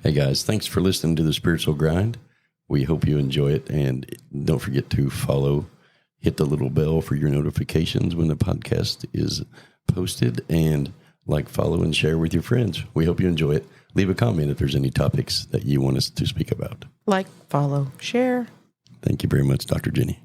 Hey guys, thanks for listening to the Spiritual Grind. We hope you enjoy it, and don't forget to follow, hit the little bell for your notifications when the podcast is posted, and follow, and share with your friends. We hope you enjoy it. Leave a comment if there's any topics that you want us to speak about. Like, follow, share. Thank you very much, Dr. Jenny.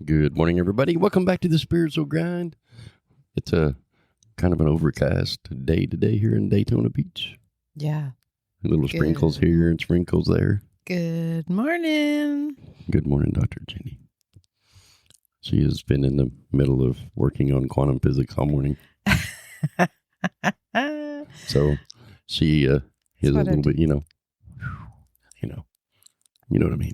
Good morning, everybody. Welcome back to the Spiritual Grind. It's a kind of an overcast day today here in Daytona Beach. Yeah. Little sprinkles here and sprinkles there. Good morning. Good morning, Dr. Jenny. She has been in the middle of working on quantum physics all morning. So she is a little bit, you know what I mean?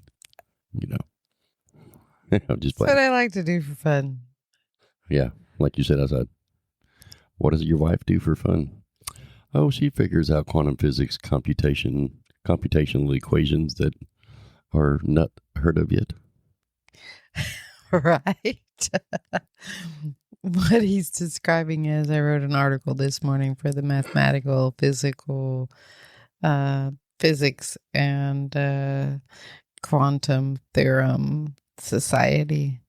I'm just playing. That's what I like to do for fun. Yeah, like you said outside. What does your wife do for fun? Oh, she figures out quantum physics computational equations that are not heard of yet. Right. What he's describing is, I wrote an article this morning for the Mathematical Physical Physics and Quantum Theorem Society.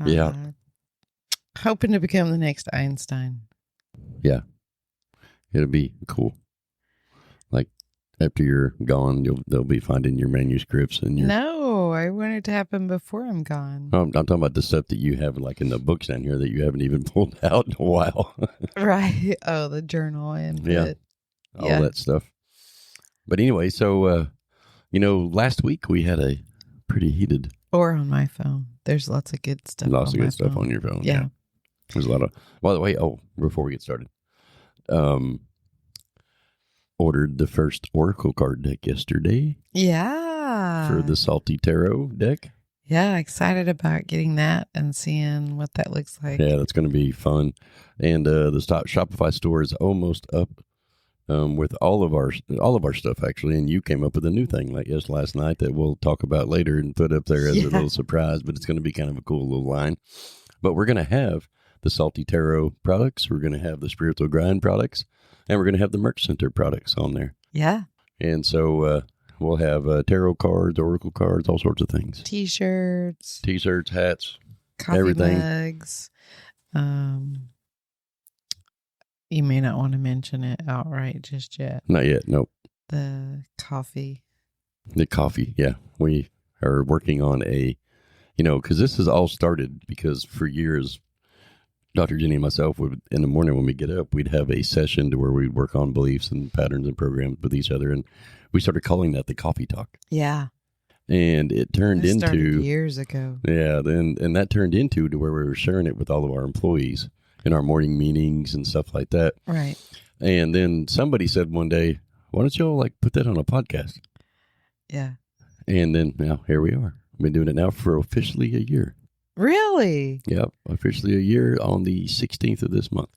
Yeah. Hoping to become the next Einstein. Yeah. It'll be cool. Like, after you're gone, they'll be finding your manuscripts and your... No, I want it to happen before I'm gone. I'm talking about the stuff that you have in the books down here that you haven't even pulled out in a while. Right. Oh, the journal and all that stuff. But anyway, so, last week we had a pretty heated... Or on my phone. There's lots of good stuff. Lots of good stuff on your phone. Yeah. There's a lot of... By the way, before we get started, ordered the first Oracle card deck yesterday. Yeah. For the Salty Tarot deck. Yeah, excited about getting that and seeing what that looks like. Yeah, that's going to be fun. And the Shopify store is almost up with all of our stuff, actually. And you came up with a new thing last night that we'll talk about later and put up there as a little surprise. But it's going to be kind of a cool little line. But we're going to have the Salty Tarot products. We're going to have the Spiritual Grind products. And we're going to have the Merch Center products on there. Yeah. And so we'll have tarot cards, oracle cards, all sorts of things. T-shirts, hats, coffee everything. mugs. You may not want to mention it outright just yet. Not yet, nope. The coffee. The coffee, yeah. We are working on because this has all started because for years, Dr. Jenny and myself would, in the morning when we get up, we'd have a session to where we'd work on beliefs and patterns and programs with each other. And we started calling that the coffee talk. Yeah. And it turned into years ago. Yeah. And that turned into to where we were sharing it with all of our employees in our morning meetings and stuff like that. Right. And then somebody said one day, why don't y'all put that on a podcast? Yeah. And then now here we are. We've been doing it now for officially a year. Really? Yep. Officially a year on the 16th of this month.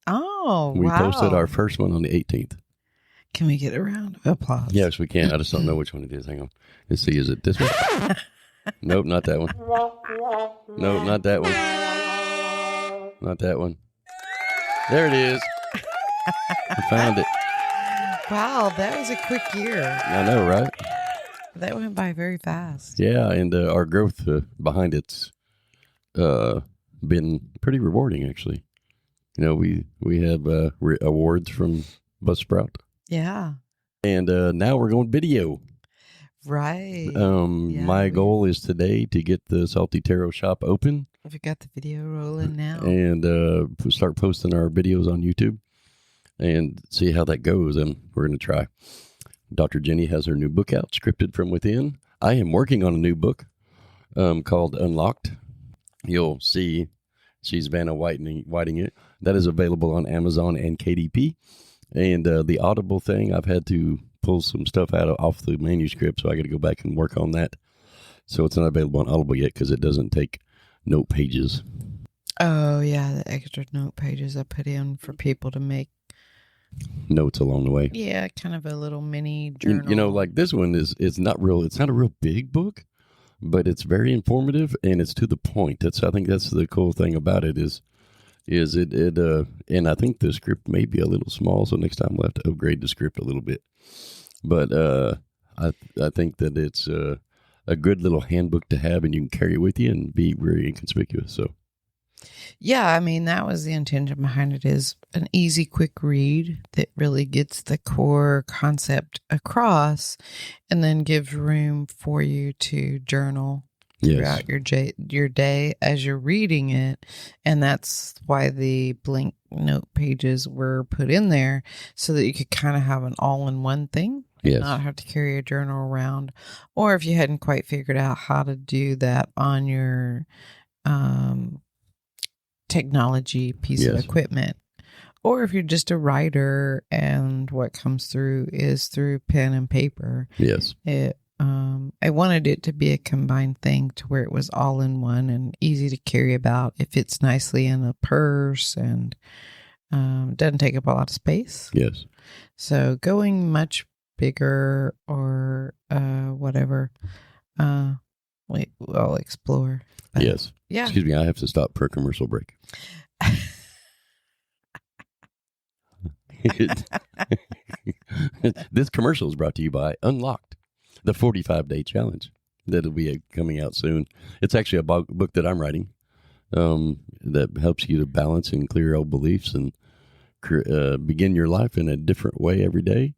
Oh, We wow. posted our first one on the 18th. Can we get a round of applause? Yes, we can. I just don't know which one it is. Hang on. Let's see. Is it this one? Nope, not that one. Nope, not that one. Not that one. There it is. I found it. Wow, that was a quick year. I know, right? That went by very fast. Yeah, and our growth behind it's been pretty rewarding, actually. We have awards from Buzzsprout. Yeah. And now we're going video. Right. My goal is today to get the Salty Tarot shop open. We got the video rolling now. And start posting our videos on YouTube and see how that goes. And we're going to try. Dr. Jenny has her new book out, Scripted from Within. I am working on a new book called Unlocked. You'll see she's Vanna Whiting it. That is available on Amazon and KDP. And the Audible thing, I've had to pull some stuff off the manuscript, so I got to go back and work on that. So it's not available on Audible yet because it doesn't take note pages. Oh, yeah, the extra note pages I put in for people to make notes along the way. Yeah, kind of a little mini journal. You know, like this one it's not a real big book, but it's very informative and it's to the point. I think that's the cool thing about it is it and I think the script may be a little small, so next time we'll have to upgrade the script a little bit. But I think that it's a good little handbook to have, and you can carry it with you and be very inconspicuous. So. Yeah, I mean, that was the intention behind it, is an easy, quick read that really gets the core concept across and then gives room for you to journal throughout your day as you're reading it. And that's why the blank note pages were put in there, so that you could kind of have an all-in-one thing. Yes. Not have to carry a journal around. Or if you hadn't quite figured out how to do that on your technology piece of equipment, or if you're just a writer and what comes through is through pen and paper. Yes. I wanted it to be a combined thing to where it was all in one and easy to carry about. It fits nicely in a purse and doesn't take up a lot of space. Yes. So going much bigger or whatever, we'll explore. Yes. Yeah. Excuse me, I have to stop per commercial break. This commercial is brought to you by Unlocked, the 45-day challenge. That'll be coming out soon. It's actually a book that I'm writing that helps you to balance and clear old beliefs and begin your life in a different way every day.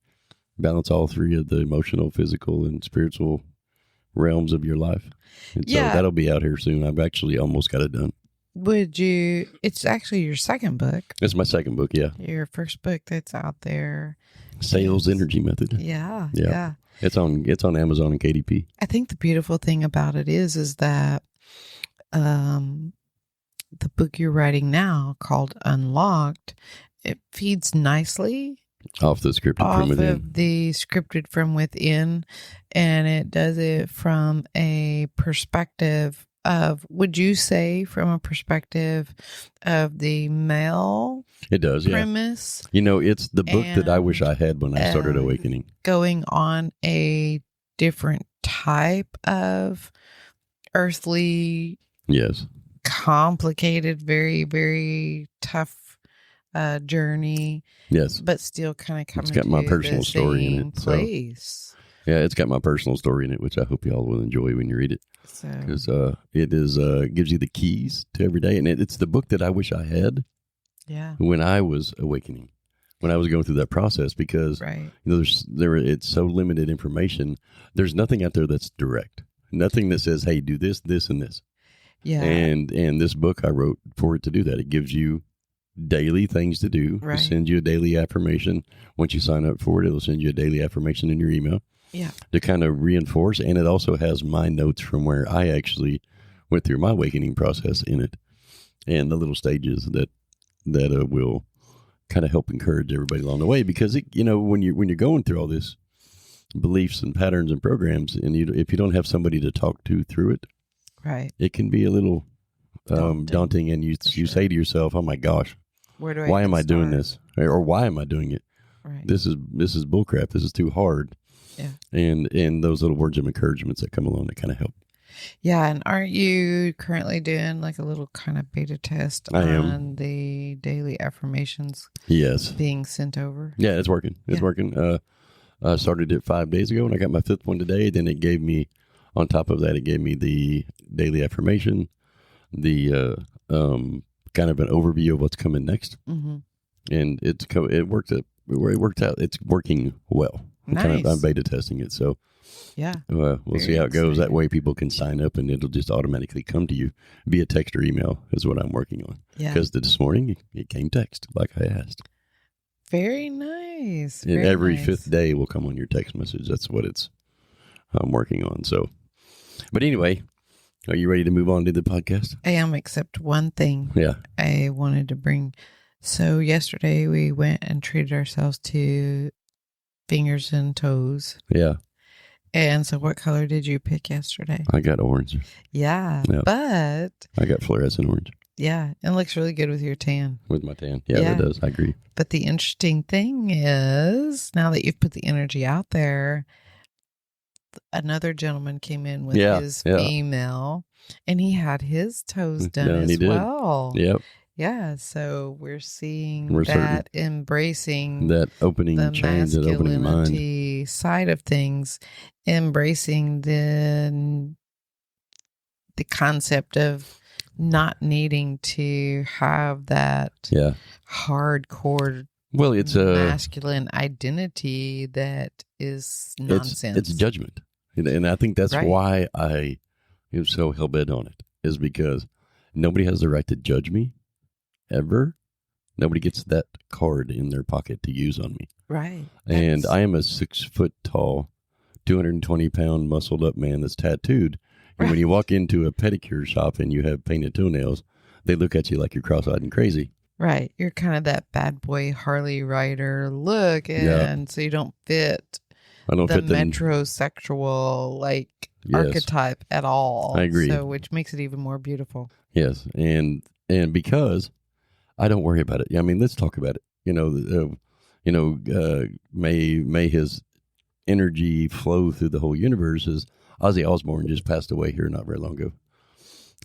Balance all three of the emotional, physical, and spiritual realms of your life. And so that'll be out here soon. I've actually almost got it done. It's actually your second book. It's my second book, yeah. Your first book that's out there. Sales Energy Method. Yeah. It's on Amazon and KDP. I think the beautiful thing about it is that the book you're writing now, called Unlocked, it feeds nicely off the scripted from within. Off of the scripted from within, and it does it from a perspective of, would you say, from a perspective of the male? It does, premise. Yeah. You know, it's the book that I wish I had when I started Awakening. Going on a different type of earthly, complicated, very, very tough journey. Yes. But still kind of coming to my personal story in it. Place. So, yeah, it's got my personal story in it, which I hope y'all will enjoy when you read it. Because it is gives you the keys to every day. And it's the book that I wish I had when I was awakening, when I was going through that process, because you know, it's so limited information. There's nothing out there that's direct. Nothing that says, hey, do this, this, and this. Yeah. And this book I wrote for it to do that. It gives you daily things to do. It sends you a daily affirmation. Once you sign up for it, it'll send you a daily affirmation in your email. Yeah. To kind of reinforce. And it also has my notes from where I actually went through my awakening process in it, and the little stages that will kind of help encourage everybody along the way. Because you know, when you're going through all this beliefs and patterns and programs, and if you don't have somebody to talk to through it, it can be a little daunting, and you say to yourself, "Oh my gosh, why am I doing this? Or why am I doing it? This is bullcrap. This is too hard." Yeah. And those little words of encouragement that come along that kind of help. Yeah. And aren't you currently doing like a little kind of beta test on the daily affirmations? Yes. Being sent over? Yeah, it's working. It's working. I started it 5 days ago, and I got my 5th one today. Then it gave me, on top of that, it gave me the daily affirmation, the kind of an overview of what's coming next. Mm-hmm. And it worked out. It's working well. Nice. I'm beta testing it, so we'll see how it goes. That way, people can sign up, and it'll just automatically come to you via text or email. Is what I'm working on. Yeah. Because this morning it came text, like I asked. Very nice. And every 5th day will come on your text message. That's what I'm working on. So, but anyway, are you ready to move on to the podcast? I am, except one thing. Yeah. I wanted to bring So yesterday we went and treated ourselves to fingers and toes. Yeah. And so what color did you pick yesterday? I got orange. Yeah. Yeah. But I got fluorescent orange yeah, it looks really good with your tan. with my tan. Yeah, Yeah. that does. I agree. But the interesting thing is, now that you've put the energy out there, another gentleman came in with his female, and he had his toes done as well. Yep. Yeah, so we're seeing We're that embracing that opening the change, that opening mind. masculinity side of things, embracing the concept of not needing to have that hardcore it's a masculine identity that is nonsense. It's judgment, and I think that's why I am so hell bent on it, is because nobody has the right to judge me ever. Nobody gets that card in their pocket to use on me. Right. And I am a 6 foot tall, 220-pound muscled up man that's tattooed. And when you walk into a pedicure shop and you have painted toenails, they look at you like you're cross-eyed and crazy. Right. You're kind of that bad boy Harley rider look. And so you don't fit the metrosexual archetype at all. I agree. So which makes it even more beautiful. Yes. And because I don't worry about it. I mean, let's talk about it. May his energy flow through the whole universe. As Ozzy Osbourne just passed away here not very long ago.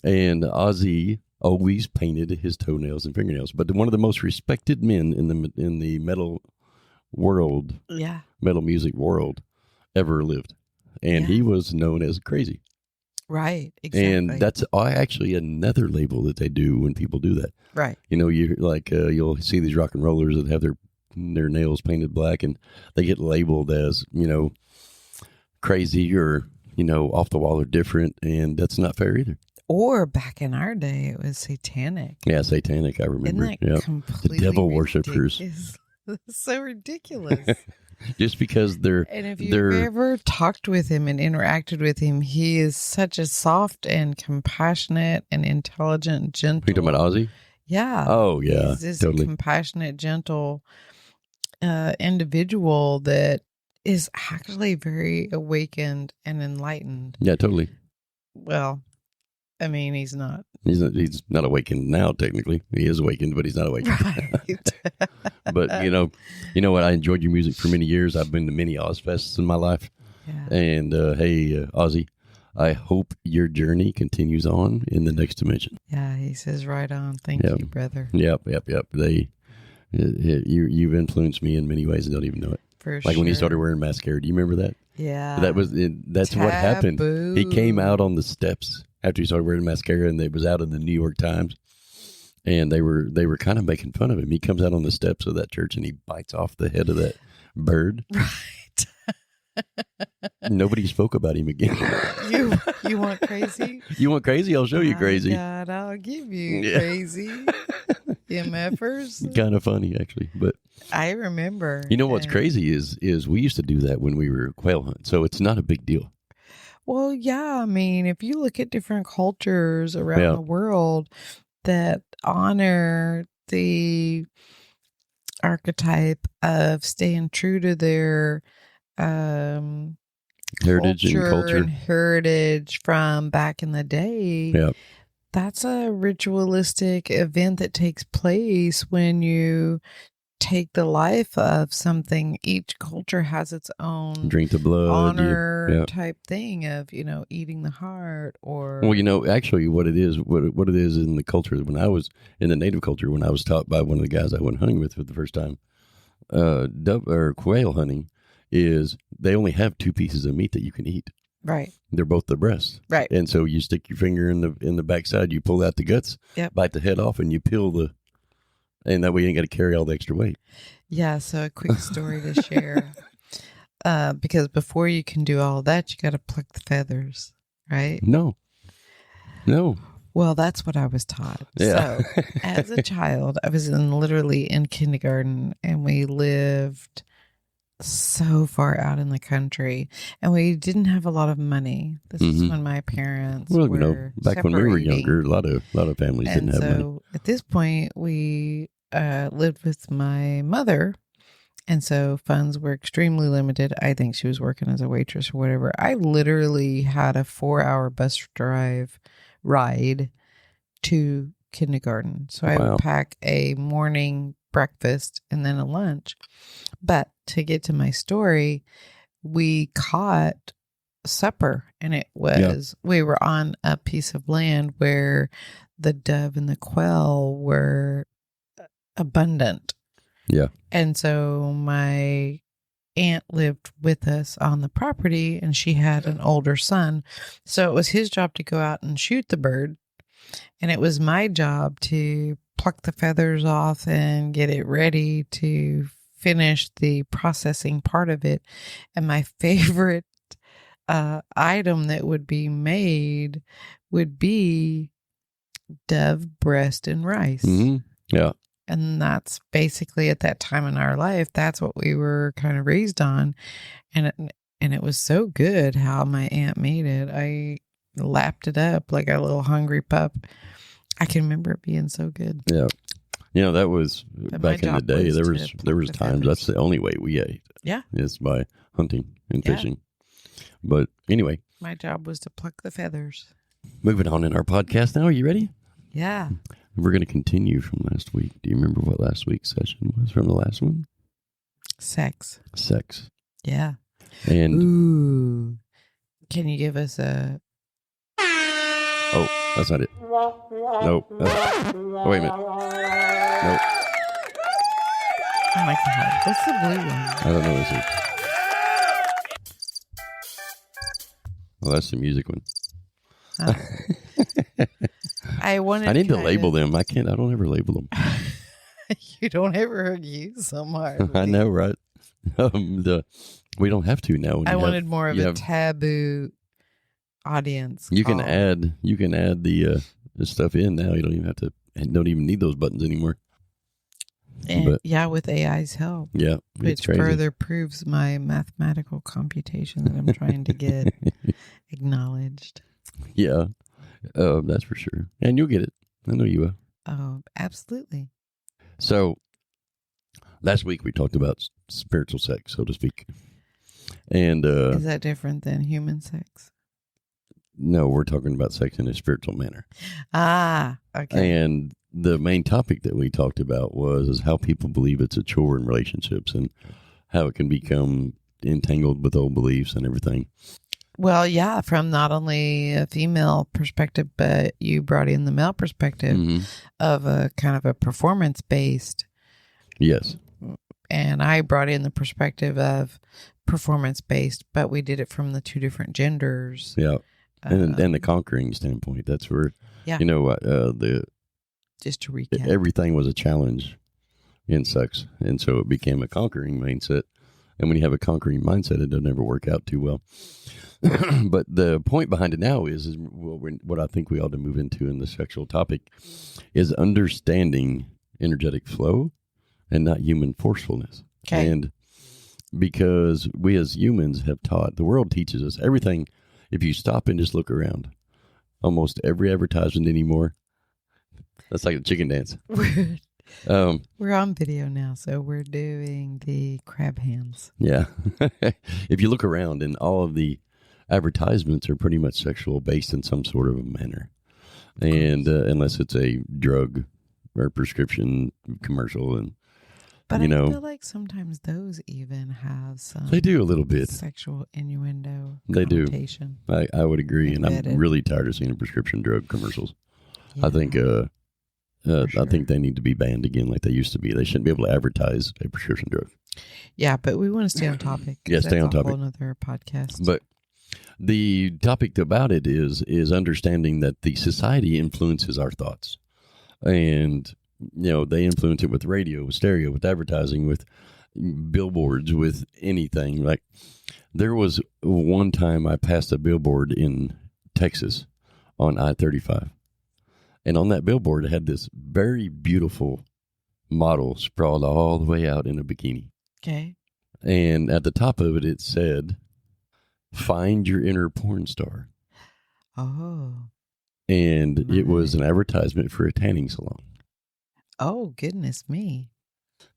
And Ozzy always painted his toenails and fingernails. But one of the most respected men in the metal world, metal music world, ever lived. And he was known as crazy. Right, exactly. And that's actually another label that they do when people do that. Right. You'll see these rock and rollers that have their nails painted black, and they get labeled as, crazy or, off the wall or different, and that's not fair either. Or back in our day, it was satanic. Yeah, satanic, I remember. Isn't that completely the devil worshippers. It's so ridiculous. Just because they're... And if you've ever talked with him and interacted with him, he is such a soft and compassionate and intelligent, gentle... Are you talking about Ozzy? Yeah. Oh, yeah, He's this totally. compassionate, gentle individual that is actually very awakened and enlightened. Yeah, totally. Well, I mean, he's not. He's not awakened now, technically. He is awakened, but he's not awakened. Right. But, you know what? I enjoyed your music for many years. I've been to many Ozfests in my life. Yeah. And, hey, Ozzy, I hope your journey continues on in the next dimension. Yeah, he says right on. Thank you, brother. Yep. You've influenced me in many ways and don't even know it. For like when he started wearing mascara. Do you remember that? Yeah. That's Taboo. What happened. He came out on the steps after he started wearing mascara, and it was out in the New York Times. And they were kind of making fun of him. He comes out on the steps of that church and he bites off the head of that bird. Right. Nobody spoke about him again. You want crazy? You want crazy? I'll show you crazy. God, I'll give you crazy. MFers. Kind of funny, actually. But I remember. You know what's crazy is we used to do that when we were quail hunting, so it's not a big deal. Well, yeah. I mean, if you look at different cultures around the world that honor the archetype of staying true to their heritage and heritage from back in the day, that's a ritualistic event that takes place when you take the life of something. Each culture has its own drink the blood honor type thing of, eating the heart or... Well, actually what it is in the culture, when I was in the native culture, when I was taught by one of the guys I went hunting with for the first time, dove or quail hunting is they only have two pieces of meat that you can eat. Right. They're both the breasts. Right. And so you stick your finger in the backside, you pull out the guts, bite the head off, and you peel and that way you ain't got to carry all the extra weight. Yeah, so a quick story to share. Because before you can do all that, you got to pluck the feathers, right? No. Well, that's what I was taught. Yeah. So as a child, I was literally in kindergarten, and we lived so far out in the country, and we didn't have a lot of money. This is when my parents were back when we were younger, a lot of families didn't have money. So at this point, we lived with my mother. And so funds were extremely limited. I think she was working as a waitress or whatever. I literally had a 4-hour bus drive ride to kindergarten. So I Wow. would pack a morning breakfast and then a lunch. But to get to my story, we caught supper, and it was, we were on a piece of land where the dove and the quail were abundant. Yeah. And so my aunt lived with us on the property, and she had an older son. So it was his job to go out and shoot the bird. And it was my job to pluck the feathers off and get it ready to finish the processing part of it. And my favorite item that would be made would be dove breast and rice. Mm-hmm. Yeah. And that's basically, at that time in our life, that's what we were kind of raised on. And it was so good how my aunt made it. I lapped it up like a little hungry pup. I can remember it being so good. Yeah. You know, that was back in the day. There was times that's the only way we ate. Yeah. Is by hunting and fishing. But anyway. My job was to pluck the feathers. Moving on in our podcast now. Are you ready? Yeah. We're going to continue from last week. Do you remember what last week's session was from the last one? Sex. Yeah. And ooh. Can you give us a... Oh, that's not it. Nope. Oh, wait a minute. Nope. Oh my God. What's the blue one? I don't know. Is it? Well, that's the music one. Oh. I need to label them. I don't ever label them. You don't ever use them hardly. I know, right? We don't have to now. I wanted more of a taboo audience. You can add the stuff in now. You don't even have to. Don't even need those buttons anymore. And with AI's help. Yeah, which further proves my mathematical computation that I'm trying to get acknowledged. Yeah, that's for sure. And you'll get it. I know you will. Oh, absolutely. So, last week we talked about spiritual sex, so to speak. And is that different than human sex? No, we're talking about sex in a spiritual manner. Ah, okay. And the main topic that we talked about was how people believe it's a chore in relationships and how it can become entangled with old beliefs and everything. Well, yeah, from not only a female perspective, but you brought in the male perspective of a kind of a performance-based. Yes. And I brought in the perspective of performance-based, but we did it from the two different genders. Yeah. And the conquering standpoint, that's where, just to recap, everything was a challenge in sex. And so it became a conquering mindset. And when you have a conquering mindset, it doesn't ever work out too well. But the point behind it now is what I think we ought to move into in the sexual topic is understanding energetic flow and not human forcefulness. Okay. And because we as humans have taught, the world teaches us everything. If you stop and just look around, almost every advertisement anymore, that's like a chicken dance. We're on video now, so we're doing the crab hands. Yeah. If you look around, and all of the advertisements are pretty much sexual based in some sort of a manner. And unless it's a drug or prescription commercial. But I feel like sometimes those even have some. They do a little bit. Sexual innuendo. They do. I would agree. Embedded. And I'm really tired of seeing prescription drug commercials. Yeah, I think sure. I think they need to be banned again like they used to be. They shouldn't be able to advertise a prescription drug. Yeah, but we want to stay on topic. Yeah, stay on topic. That's a whole other podcast. But the topic about it is understanding that the society influences our thoughts. And, they influence it with radio, with stereo, with advertising, with billboards, with anything. Like, there was one time I passed a billboard in Texas on I-35. And on that billboard, it had this very beautiful model sprawled all the way out in a bikini. Okay. And at the top of it, it said, "Find your inner porn star." Oh. And it was an advertisement for a tanning salon. Oh, goodness me.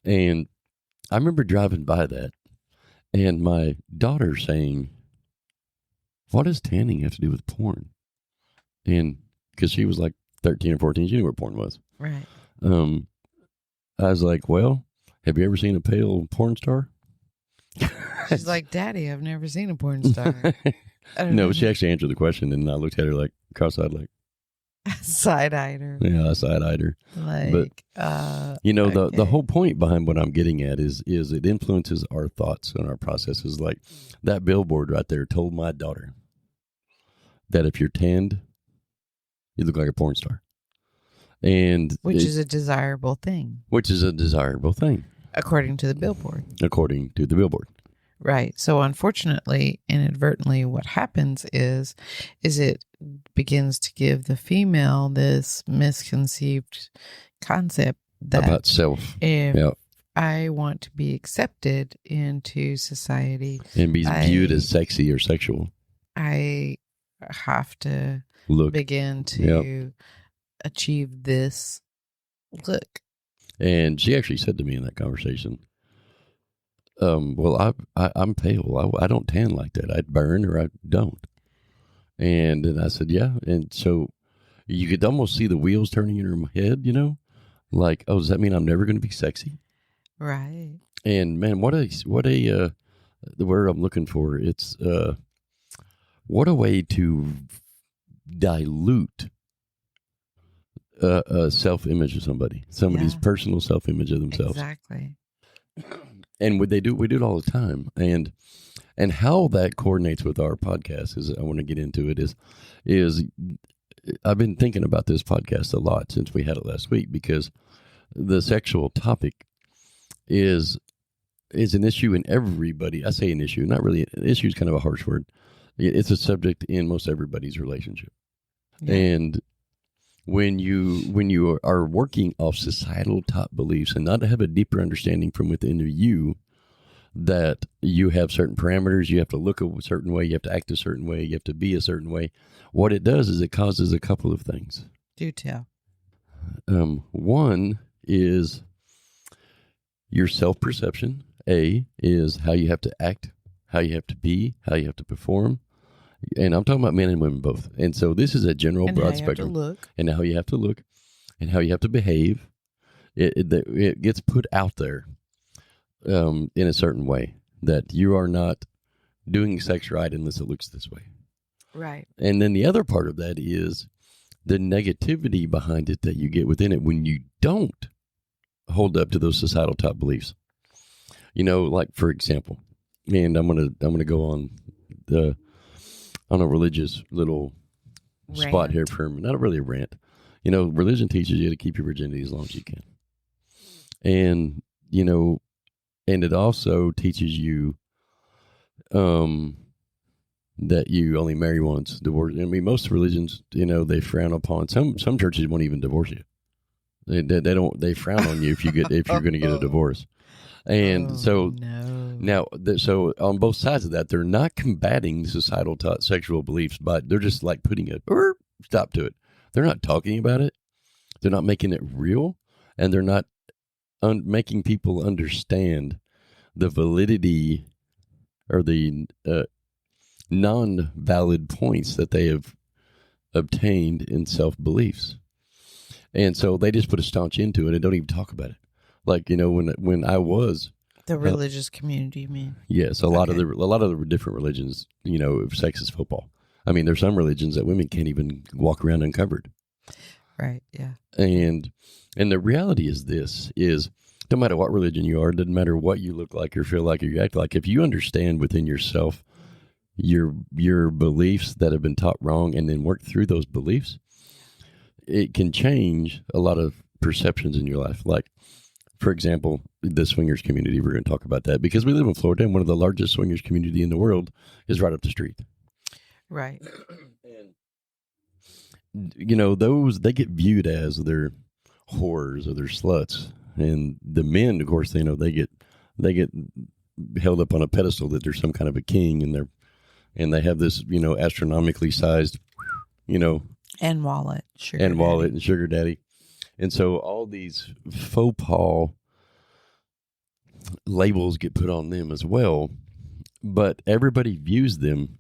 And I remember driving by that and my daughter saying, what does tanning have to do with porn? And because she was like 13 or 14, she knew what porn was. Right. I was like, well, have you ever seen a pale porn star? She's like, Daddy, I've never seen a porn star. No, she actually answered the question, and I looked at her like cross-eyed, like side-eyed her. Yeah, I side-eyed her. Like, the whole point behind what I'm getting at is it influences our thoughts and our processes. Like that billboard right there told my daughter that if you're tanned, you look like a porn star. And which is a desirable thing. According to the billboard. Right. So unfortunately, inadvertently, what happens is it begins to give the female this misconceived concept that about self. If I want to be accepted into society and be viewed as sexy or sexual, I have to begin to achieve this look. And she actually said to me in that conversation, well, I'm pale. I don't tan like that. I burn or I don't. And then I said, yeah. And so you could almost see the wheels turning in her head, like, oh, does that mean I'm never going to be sexy? Right. And man, what the word I'm looking for, it's, what a way to dilute a self-image of somebody's personal self-image of themselves. Exactly. And we do it all the time. And how that coordinates with our podcast is, I want to get into it, is I've been thinking about this podcast a lot since we had it last week, because the sexual topic is an issue in everybody. I say an issue, not really. An issue is kind of a harsh word. It's a subject in most everybody's relationship. Yeah. And when you are working off societal top beliefs and not have a deeper understanding from within you that you have certain parameters, you have to look a certain way, you have to act a certain way, you have to be a certain way, what it does is it causes a couple of things. Do tell. One is your self-perception. A is how you have to act, how you have to be, how you have to perform. And I'm talking about men and women both. And so this is a general broad spectrum. And how you have to look and how you have to behave. It gets put out there in a certain way that you are not doing sex right unless it looks this way. Right. And then the other part of that is the negativity behind it that you get within it when you don't hold up to those societal top beliefs. Like for example, and I'm gonna go on a religious little spot here for not really a rant. Religion teaches you to keep your virginity as long as you can. And, and it also teaches you that you only marry once, divorce. I mean, most religions, they frown upon, some churches won't even divorce you. They frown on you if you're going to get a divorce. And so on both sides of that, they're not combating societal sexual beliefs, but they're just like putting a stop to it. They're not talking about it. They're not making it real, and they're not making people understand the validity or the non-valid points that they have obtained in self-beliefs. And so they just put a staunch into it and don't even talk about it. Like, when I was the religious community, you mean? Yes, a lot of the different religions, sex is football. I mean, there's some religions that women can't even walk around uncovered. Right. Yeah. And the reality is no matter what religion you are, it doesn't matter what you look like or feel like or you act like, if you understand within yourself your beliefs that have been taught wrong and then work through those beliefs, it can change a lot of perceptions in your life. Like, for example, the swingers community, we're going to talk about that because we live in Florida and one of the largest swingers community in the world is right up the street. Right. And, those, they get viewed as they're whores or they're sluts. And the men, of course, they get held up on a pedestal that they're some kind of a king and they have this, astronomically sized, and wallet, and sugar daddy. And so all these faux pas labels get put on them as well, but everybody views them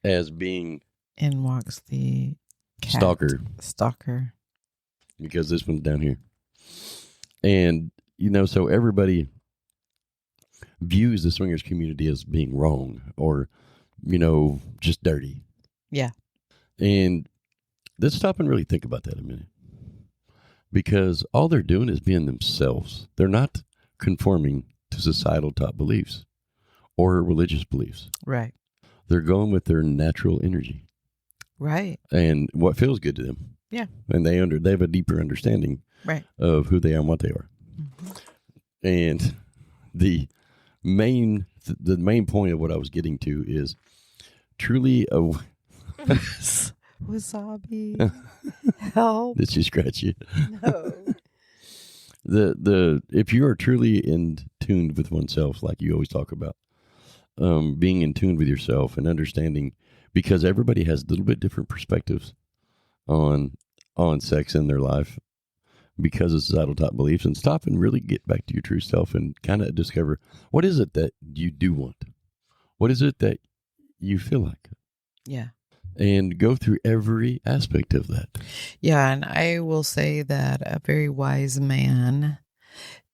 as being In walks the cat. Stalker, because this one's down here. And, so everybody views the swingers community as being wrong or, just dirty. Yeah. And let's stop and really think about that a minute. Because all they're doing is being themselves. They're not conforming to societal top beliefs or religious beliefs. Right. They're going with their natural energy. Right. And what feels good to them. Yeah. And they have a deeper understanding right. of who they are and what they are. Mm-hmm. And the main point of what I was getting to is truly wasabi. Help. Did she scratch you? No. If you are truly in tune with oneself, like you always talk about, being in tune with yourself and understanding, because everybody has a little bit different perspectives on sex in their life because of societal top beliefs, and stop and really get back to your true self and kind of discover what is it that you do want? What is it that you feel like? Yeah. And go through every aspect of that. Yeah, and I will say that a very wise man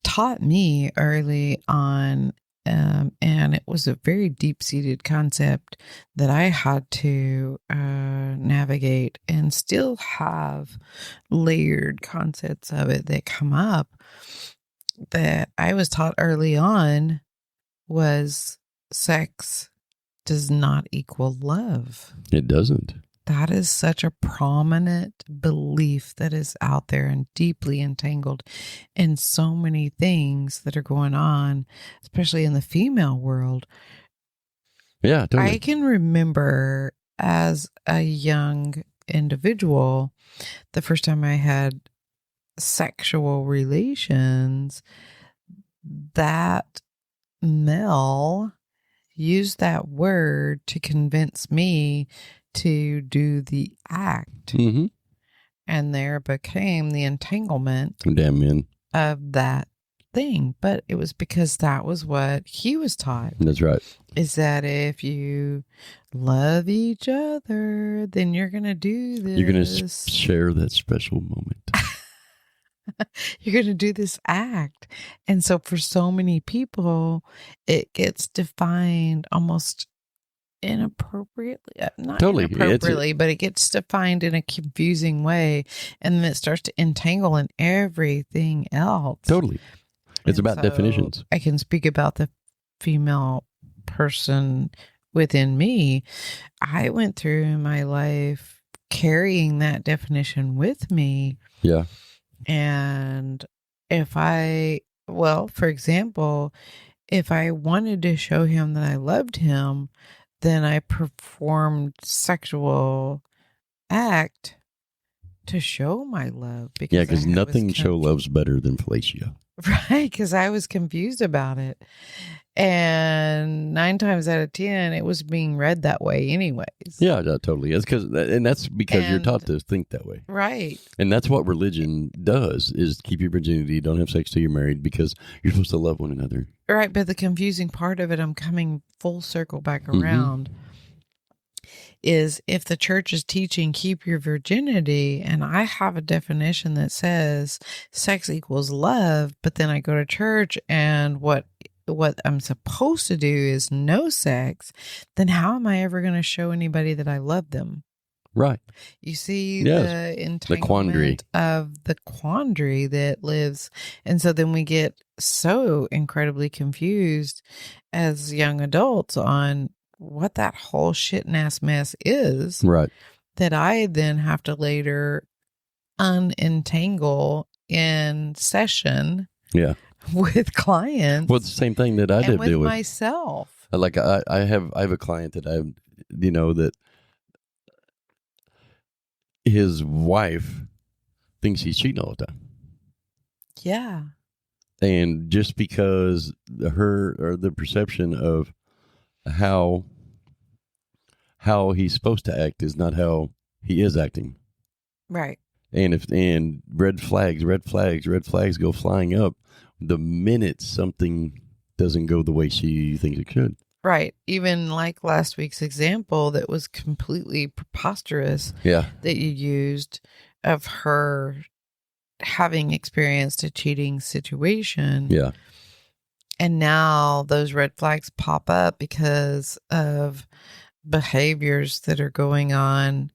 taught me early on, and it was a very deep-seated concept that I had to navigate and still have layered concepts of it that come up, that I was taught early on was sex does not equal love. It doesn't. That is such a prominent belief that is out there and deeply entangled in so many things that are going on, especially in the female world. Yeah, totally. I can remember as a young individual, the first time I had sexual relations, that male used that word to convince me to do the act. Mm-hmm. And there became the entanglement Damn men. of that thing. But it was because that was what he was taught. That's right. Is that if you love each other, then you're going to do this. You're going to share that special moment. You're going to do this act. And so for so many people, it gets defined almost inappropriately, not totally inappropriately, but it gets defined in a confusing way. And then it starts to entangle in everything else. Totally. It's about definitions. I can speak about the female person within me. I went through my life carrying that definition with me. Yeah. And for example, if I wanted to show him that I loved him, then I performed sexual act to show my love. Because nothing show loves better than fellatio. Right, because I was confused about it. And 9 times out of 10, it was being read that way anyways. Yeah, totally. That's because you're taught to think that way. Right. And that's what religion does, is keep your virginity, don't have sex till you're married, because you're supposed to love one another. Right, but the confusing part of it, I'm coming full circle back around, is if the church is teaching keep your virginity, and I have a definition that says sex equals love, but then I go to church and what I'm supposed to do is no sex, then how am I ever going to show anybody that I love them? Right. You see the entanglement of the quandary that lives. And so then we get so incredibly confused as young adults on what that whole shit and ass mess is. Right. That I then have to later unentangle in session. Yeah. With clients. Well, it's the same thing that I did deal with myself. Like I have a client that that his wife thinks he's cheating all the time. Yeah. And just because the perception of how he's supposed to act is not how he is acting. Right. and red flags go flying up the minute something doesn't go the way she thinks it should. Right. Even like last week's example that was completely preposterous Yeah. that you used of her having experienced a cheating situation. Yeah. And now those red flags pop up because of behaviors that are going on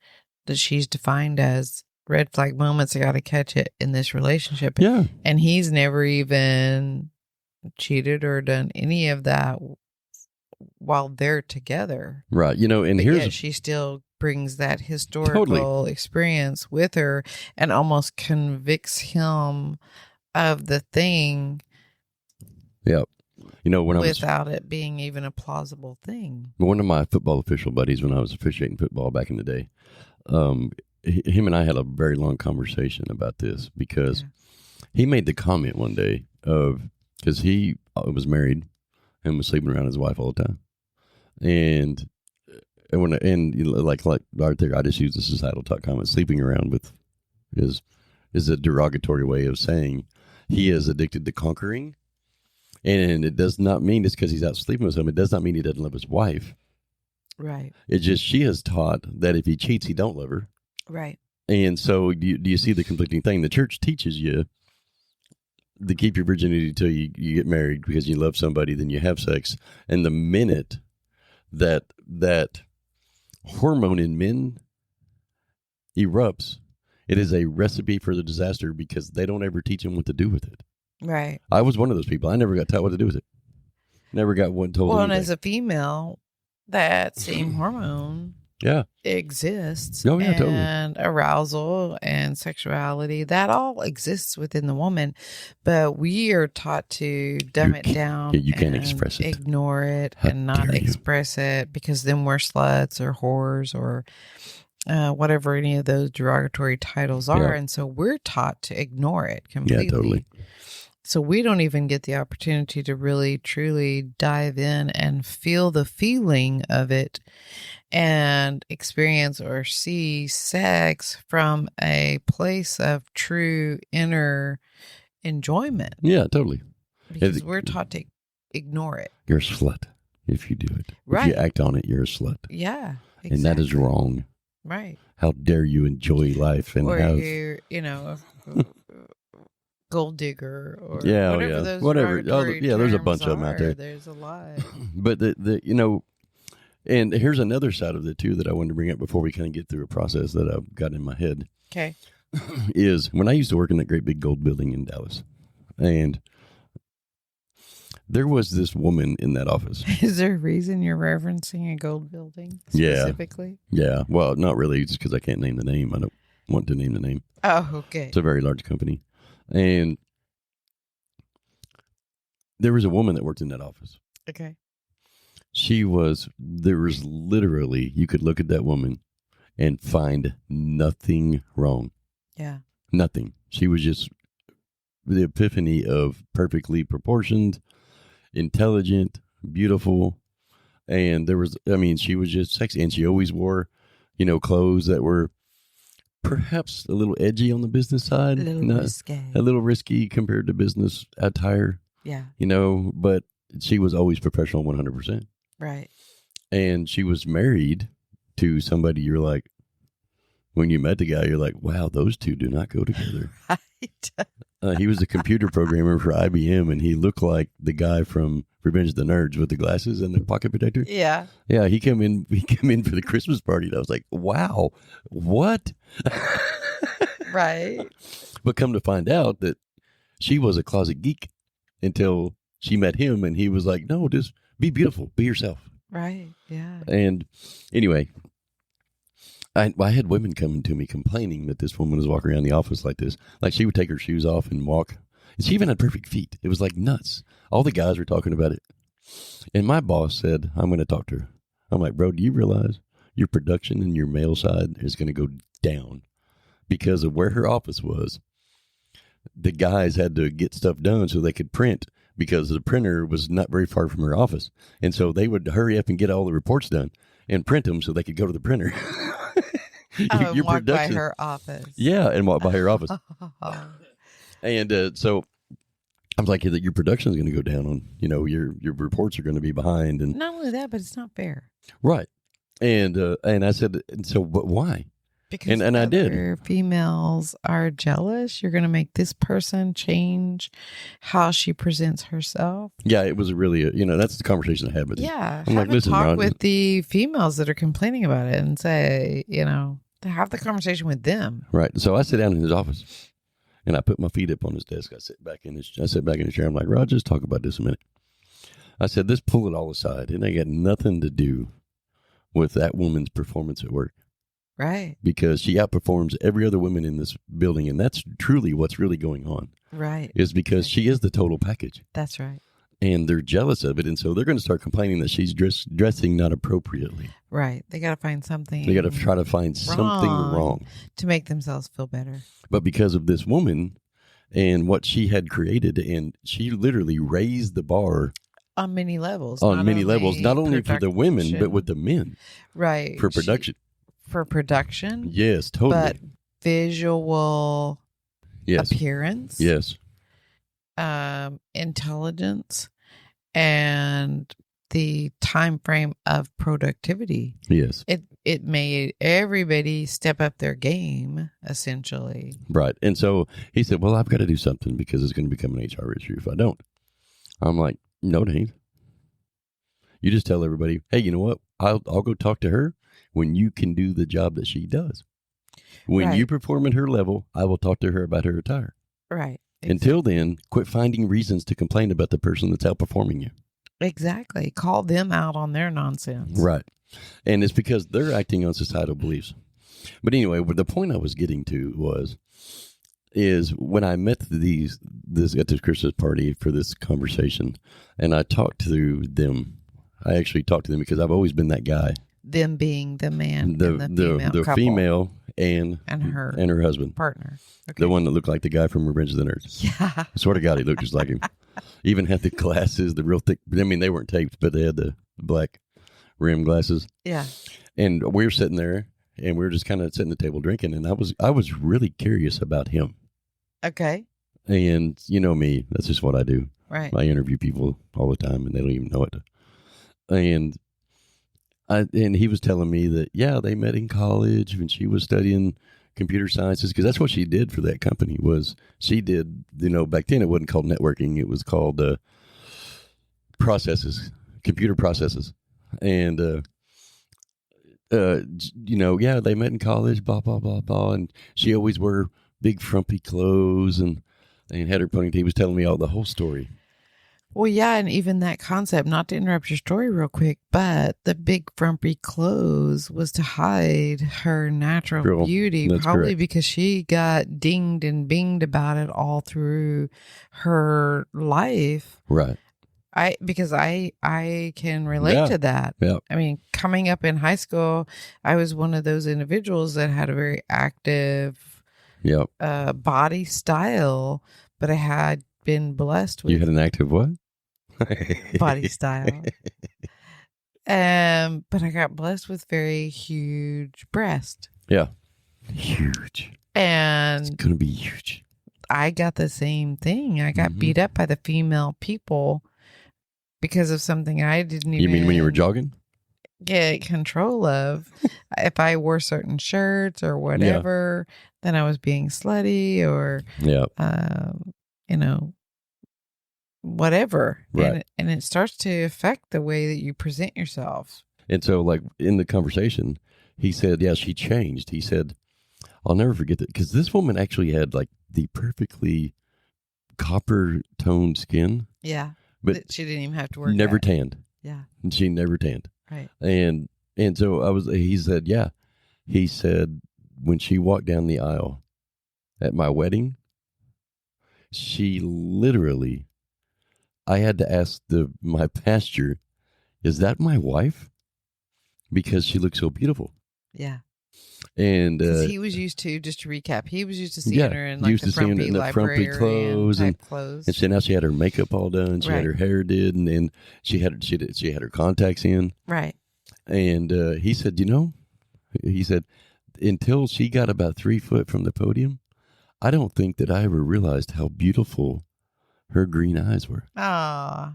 that she's defined as red flag moments. I got to catch it in this relationship. Yeah. And he's never even cheated or done any of that while they're together. Right. You know, and But here's yet she still brings that historical experience with her and almost convicts him of the thing. Yeah. You know, when without it being even a plausible thing. One of my football official buddies, when I was officiating football back in the day, him and I had a very long conversation about this because he made the comment one day of, because he was married and was sleeping around his wife all the time. And like right there, I just use the societal talk comment. Sleeping around with is a derogatory way of saying he is addicted to conquering. And it does not mean just because he's out sleeping with him, it does not mean he doesn't love his wife. Right. It's just she has taught that if he cheats, he don't love her. Right. And so do you see the conflicting thing? The church teaches you to keep your virginity until you get married because you love somebody, then you have sex. And the minute that hormone in men erupts, it is a recipe for the disaster because they don't ever teach them what to do with it. Right. I was one of those people. I never got taught what to do with it. Never got one told. Well, anything. and as a female, that same hormone exists. Oh, yeah, totally. And arousal and sexuality, that all exists within the woman. But we are taught to dumb it down. You can't express it. Ignore it How and not dare you. express it because then we're sluts or whores or whatever any of those derogatory titles are. Yeah. And so we're taught to ignore it completely. Yeah, totally. So we don't even get the opportunity to really, truly dive in and feel the feeling of it and experience or see sex from a place of true inner enjoyment. Yeah, totally. Because we're taught to ignore it. You're a slut if you do it. Right. If you act on it, you're a slut. Yeah. Exactly. And that is wrong. Right. How dare you enjoy life and or have... you're, gold digger or whatever those there's a bunch of them out there. There's a lot. But and here's another side of it too that I wanted to bring up before we kind of get through a process that I've got in my head. Okay. Is when I used to work in that great big gold building in Dallas, and there was this woman in that office. Is there a reason you're referencing a gold building specifically? Yeah. Well, not really, just because I can't name the name. I don't want to name the name. Oh, okay. It's a very large company. And there was a woman that worked in that office. Okay. There was literally, you could look at that woman and find nothing wrong. Yeah. Nothing. She was just the epiphany of perfectly proportioned, intelligent, beautiful. And she was just sexy. And she always wore, clothes that were perhaps a little edgy on the business side. A little risky compared to business attire. Yeah. But she was always professional 100%. Right. And she was married to somebody you're like, when you met the guy, you're like, wow, those two do not go together. Right. He was a computer programmer for IBM, and he looked like the guy from Revenge of the Nerds with the glasses and the pocket protector. Yeah. Yeah, he came in for the Christmas party, and I was like, wow, what? Right. But come to find out that she was a closet geek until she met him, and he was like, no, just be beautiful, be yourself. Right, yeah. And anyway, I had women coming to me complaining that this woman was walking around the office like this. Like she would take her shoes off and walk. And she even had perfect feet. It was like nuts. All the guys were talking about it. And my boss said, I'm going to talk to her. I'm like, bro, do you realize your production and your male side is going to go down because of where her office was? The guys had to get stuff done so they could print because the printer was not very far from her office. And so they would hurry up and get all the reports done and print them so they could go to the printer. And your walk by production. her office. Yeah, and walk by her office. And so I was like, your production is going to go down on, your reports are going to be behind. And Not only that, but it's not fair. right. And I said, and so, but why? Because and I did. other females are jealous. You're going to make this person change how she presents herself. Yeah, it was really, that's the conversation I had with him. Yeah. I'm like, listen, talk Ron, with the females that are complaining about it and say, to have the conversation with them. Right. So I sit down in his office and I put my feet up on his desk. I sit back in his chair. I'm like, Rod, just talk about this a minute. I said, let's pull it all aside. It ain't got nothing to do with that woman's performance at work. Right. Because she outperforms every other woman in this building. And that's truly what's really going on. Right. Is because she is the total package. That's right. And they're jealous of it. And so they're going to start complaining that she's dressing not appropriately. Right. They got to find something. They got to try to find something wrong to make themselves feel better. But because of this woman and what she had created, and she literally raised the bar on many levels. Not only for the women, but with the men. Right. For production. For production. Yes, totally. But visual appearance. Yes. Intelligence and the time frame of productivity. Yes. It made everybody step up their game, essentially. Right. And so he said, well, I've got to do something because it's going to become an HR issue if I don't. I'm like, no, it ain't. You just tell everybody, hey, you know what? I'll go talk to her when you can do the job that she does. When you perform at her level, I will talk to her about her attire. Right. Exactly. Until then, quit finding reasons to complain about the person that's outperforming you. Exactly. Call them out on their nonsense. Right. And it's because they're acting on societal beliefs. But anyway, the point I was getting to is when I met this at this Christmas party for this conversation, and I talked to them. I actually talked to them because I've always been that guy. Them being the man, the female and her husband partner, the one that looked like the guy from Revenge of the Nerds. Yeah, I swear to God, he looked just like him. Even had the glasses, the real thick. I mean, they weren't taped, but they had the black rim glasses. Yeah, and we were sitting there, and we were just kind of sitting at the table drinking, and I was really curious about him. Okay. And you know me, that's just what I do. Right. I interview people all the time, and they don't even know it. And he was telling me that, they met in college when she was studying computer sciences, because that's what she did for that company. Was she did, back then it wasn't called networking. It was called computer processes. And, they met in college, blah, blah, blah, blah. And she always wore big frumpy clothes and had her ponytail. He was telling me all the whole story. Well, yeah, and even that concept, not to interrupt your story real quick, but the big frumpy clothes was to hide her natural beauty, probably correct. Because she got dinged and binged about it all through her life. Right. Because I can relate to that. Yeah. I mean, coming up in high school, I was one of those individuals that had a very active body style, but I had been blessed with... You had an active what? Body style. But I got blessed with very huge breast. Yeah. Huge. And it's going to be huge. I got the same thing. I got beat up by the female people because of something I didn't even... You mean when you were jogging? Get control of. If I wore certain shirts or whatever, then I was being slutty or... whatever. Right. And it starts to affect the way that you present yourself. And so, like, in the conversation, he said, she changed. He said, I'll never forget that, because this woman actually had, like, the perfectly copper-toned skin. Yeah. But she didn't even have to work. Never tanned. Yeah. And she never tanned. Right. And so he said, when she walked down the aisle at my wedding, she literally, I had to ask my pastor, is that my wife? Because she looks so beautiful. Yeah. And he was used to, just to recap, he was used to seeing her in like the frumpy clothes and so now she had her makeup all done. She had her hair did, and she had her contacts in. Right. And he said, he said, until she got about 3 foot from the podium, I don't think that I ever realized how beautiful her green eyes were. Ah.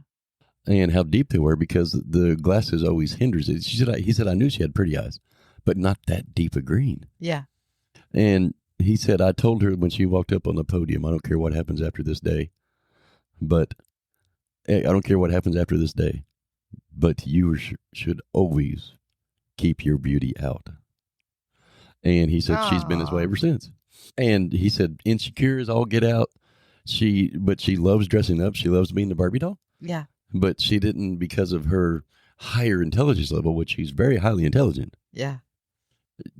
And how deep they were, because the glasses always hinders it. He said, I knew she had pretty eyes, but not that deep a green. Yeah. And he said, I told her when she walked up on the podium, I don't care what happens after this day, but I don't care what happens after this day, but you should always keep your beauty out. And he said, she's been this way ever since. And he said, insecure as all get out. But she loves dressing up. She loves being the Barbie doll. Yeah. But she didn't, because of her higher intelligence level, which she's very highly intelligent. Yeah.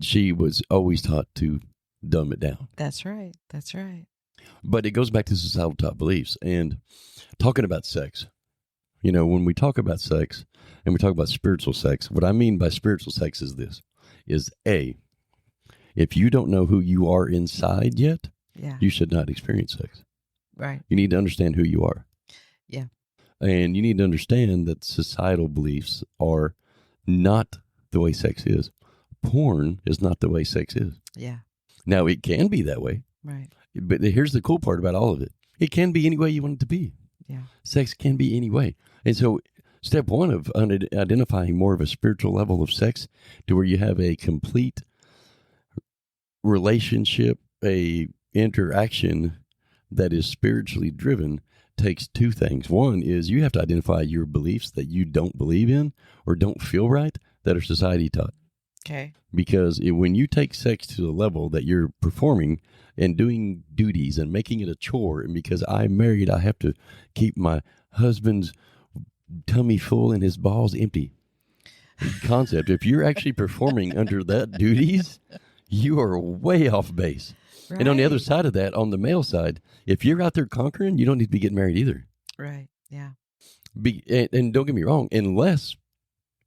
She was always taught to dumb it down. That's right. That's right. But it goes back to societal top beliefs and talking about sex. When we talk about sex and we talk about spiritual sex, what I mean by spiritual sex is this, is A, if you don't know who you are inside yet, you should not experience sex. Right. You need to understand who you are. Yeah. And you need to understand that societal beliefs are not the way sex is. Porn is not the way sex is. Yeah. Now, it can be that way. Right. But here's the cool part about all of it. It can be any way you want it to be. Yeah. Sex can be any way. And so step one of identifying more of a spiritual level of sex to where you have a complete relationship, a interaction that is spiritually driven, takes two things. One is you have to identify your beliefs that you don't believe in or don't feel right that are society taught. Okay. Because when you take sex to the level that you're performing and doing duties and making it a chore, and because I'm married, I have to keep my husband's tummy full and his balls empty concept. If you're actually performing under that duties, you are way off base. Right. And on the other side of that, on the male side, if you're out there conquering, you don't need to be getting married either. Right. Yeah. And don't get me wrong, unless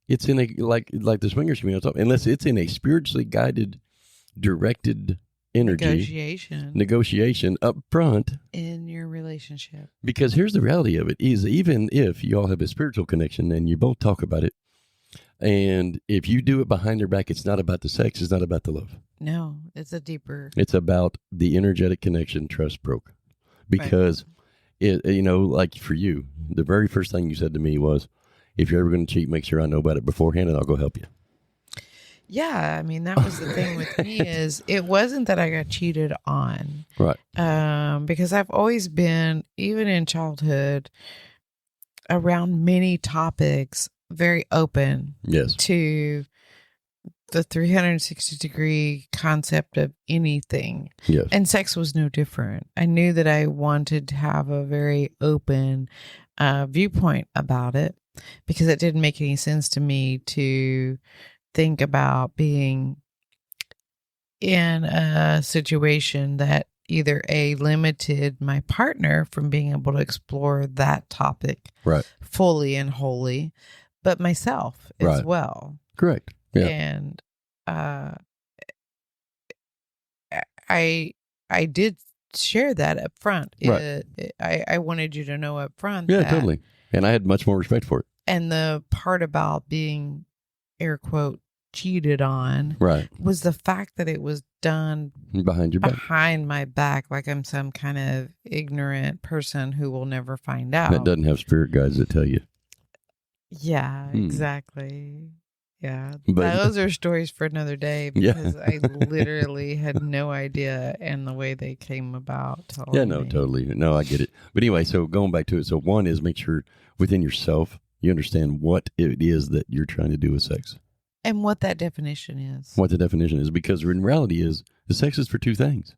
it's in a like the swingers community, unless it's in a spiritually guided, directed energy negotiation up front in your relationship. Because here's the reality of it is, even if you all have a spiritual connection and you both talk about it, and if you do it behind their back, it's not about the sex, it's not about the love. No, it's a deeper. It's about the energetic connection, trust broke. Because it, like for you, the very first thing you said to me was, if you're ever going to cheat, make sure I know about it beforehand and I'll go help you. Yeah, I mean, that was the thing with me is it wasn't that I got cheated on. Right. Because I've always been, even in childhood, around many topics, very open to the 360-degree concept of anything. Yes. And sex was no different. I knew that I wanted to have a very open viewpoint about it because it didn't make any sense to me to think about being in a situation that either limited my partner from being able to explore that topic fully and wholly, but myself as well. Correct. Yeah. And I did share that up front. Right. I wanted you to know up front. Yeah, totally. And I had much more respect for it. And the part about being, air quote, cheated on was the fact that it was done behind your back, behind my back, like I'm some kind of ignorant person who will never find out. That doesn't have spirit guides that tell you. Yeah, exactly. Yeah, but those are stories for another day because I literally had no idea, and the way they came about. Totally. No, I get it. But anyway, so going back to it, so one is make sure within yourself you understand what it is that you're trying to do with sex. And what that definition is. What the definition is, because in reality is the sex is for two things.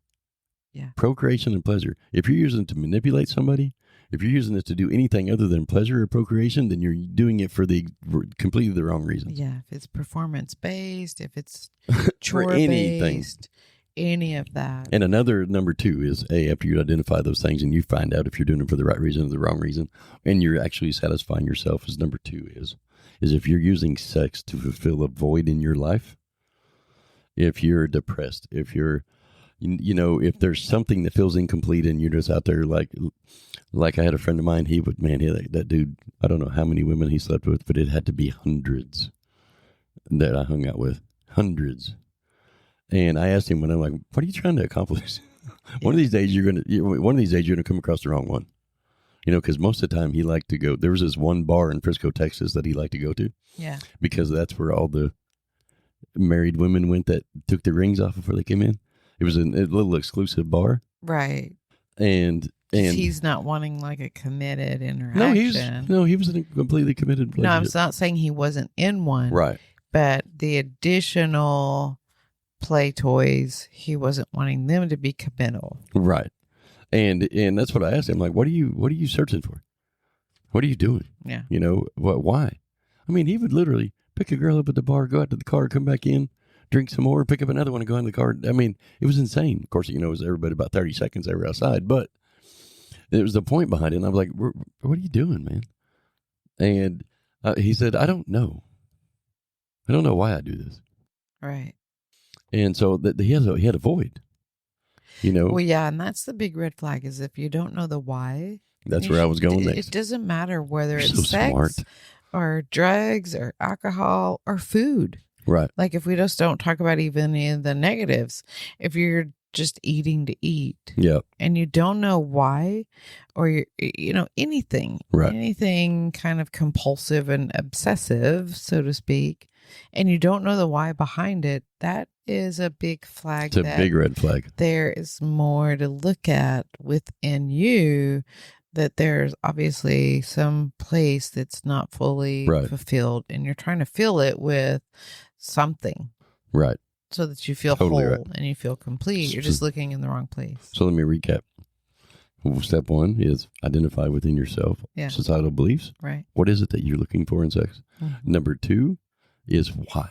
Yeah. Procreation and pleasure. If you're using it to manipulate somebody, if you're using it to do anything other than pleasure or procreation, then you're doing it for completely the wrong reasons. Yeah. If it's performance based, if it's chore based, any of that. And another number two is, after you identify those things and you find out if you're doing it for the right reason or the wrong reason, and you're actually satisfying yourself, is number two is if you're using sex to fulfill a void in your life, if you're depressed, if you're, if there's something that feels incomplete and you're just out there like I had a friend of mine, that dude, I don't know how many women he slept with, but it had to be hundreds that I hung out with, hundreds. And I asked him when I'm like, what are you trying to accomplish? One of these days you're gonna come across the wrong one. Because most of the time he liked to go. There was this one bar in Frisco, Texas, that he liked to go to. Yeah. Because that's where all the married women went that took their rings off before they came in. It was a little exclusive bar. Right. And he's not wanting like a committed interaction. He was in a completely committed No, I'm relationship. not saying he wasn't in one. Right. But the additional play toys, he wasn't wanting them to be committal. Right. And that's what I asked him. Like, what are you searching for? What are you doing? Yeah. Why? I mean, he would literally pick a girl up at the bar, go out to the car, come back in, drink some more, pick up another one and go in the car. I mean, it was insane. Of course, it was everybody about 30 seconds they were outside, but it was the point behind it. And I was like, what are you doing, man? And he said, I don't know. I don't know why I do this. Right. And so he had a void, Well, yeah, and that's the big red flag is if you don't know the why. That's where I was going next. It doesn't matter whether You're it's so sex smart. or drugs or alcohol or food. Right. Like if we just don't talk about even any of the negatives, if you're just eating to eat and you don't know why, or you're, anything, anything kind of compulsive and obsessive, so to speak, and you don't know the why behind it, that is a big flag. It's a big red flag. There is more to look at within you, that there's obviously some place that's not fully fulfilled, and you're trying to fill it with something. Right. So that you feel whole and you feel complete. You're just looking in the wrong place. So let me recap. Step 1 is identify within yourself societal beliefs. Right. What is it that you're looking for in sex? Mm-hmm. Number 2 is why.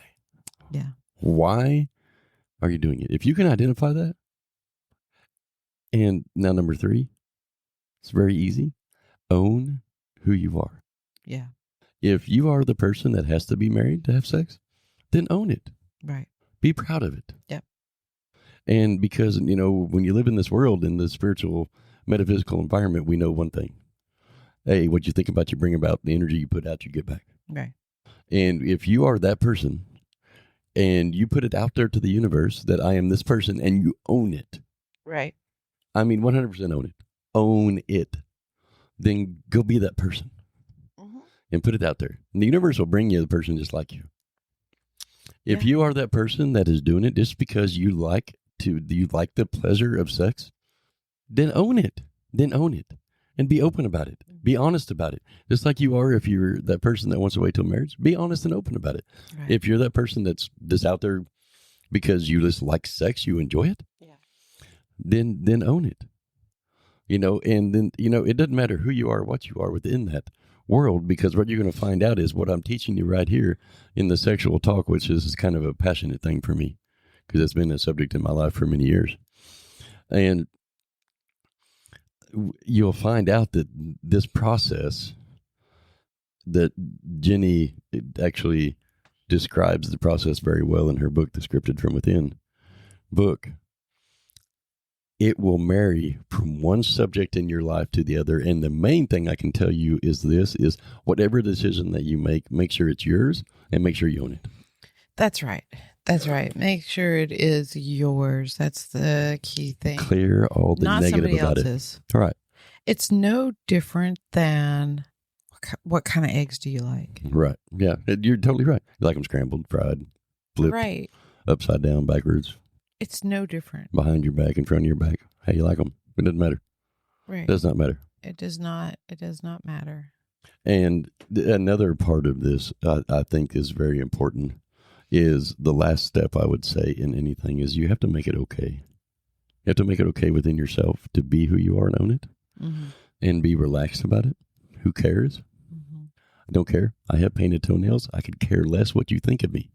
Yeah. Why are you doing it? If you can identify that. And now number 3, it's very easy. Own who you are. Yeah. If you are the person that has to be married to have sex, then own it. Right. Be proud of it. Yep. And because, when you live in this world, in the spiritual, metaphysical environment, we know one thing. Hey, what you think about, you bring about. The energy you put out, you get back. Right. And if you are that person and you put it out there to the universe that I am this person and you own it. Right. I mean, 100% own it. Own it. Then go be that person and put it out there. And the universe will bring you the person just like you. If you are that person that is doing it just because you like the pleasure of sex, then own it. Then own it. And be open about it. Be honest about it. Just like you are if you're that person that wants to wait till marriage, be honest and open about it. Right. If you're that person that's out there because you just like sex, you enjoy it, then own it. And then, it doesn't matter who you are, what you are within that world, because what you're going to find out is what I'm teaching you right here in the sexual talk, which is kind of a passionate thing for me because it's been a subject in my life for many years. And you'll find out that this process that Jenny actually describes the process very well in her book, The Scripted from Within book. It will marry from one subject in your life to the other. And the main thing I can tell you is whatever decision that you make sure it's yours and make sure you own it. That's right. That's right. Make sure it is yours. That's the key thing. Clear all the negative about it. All right. It's no different than what kind of eggs do you like? Right. Yeah. You're totally right. You like them scrambled, fried, flipped, right, upside down, backwards. It's no different. Behind your back, in front of your back. How you like them. It doesn't matter. Right. It does not matter. It does not. It does not matter. And another part of this I think is very important is the last step I would say in anything is you have to make it okay. You have to make it okay within yourself to be who you are and own it and be relaxed about it. Who cares? I don't care. I have painted toenails. I could care less what you think of me.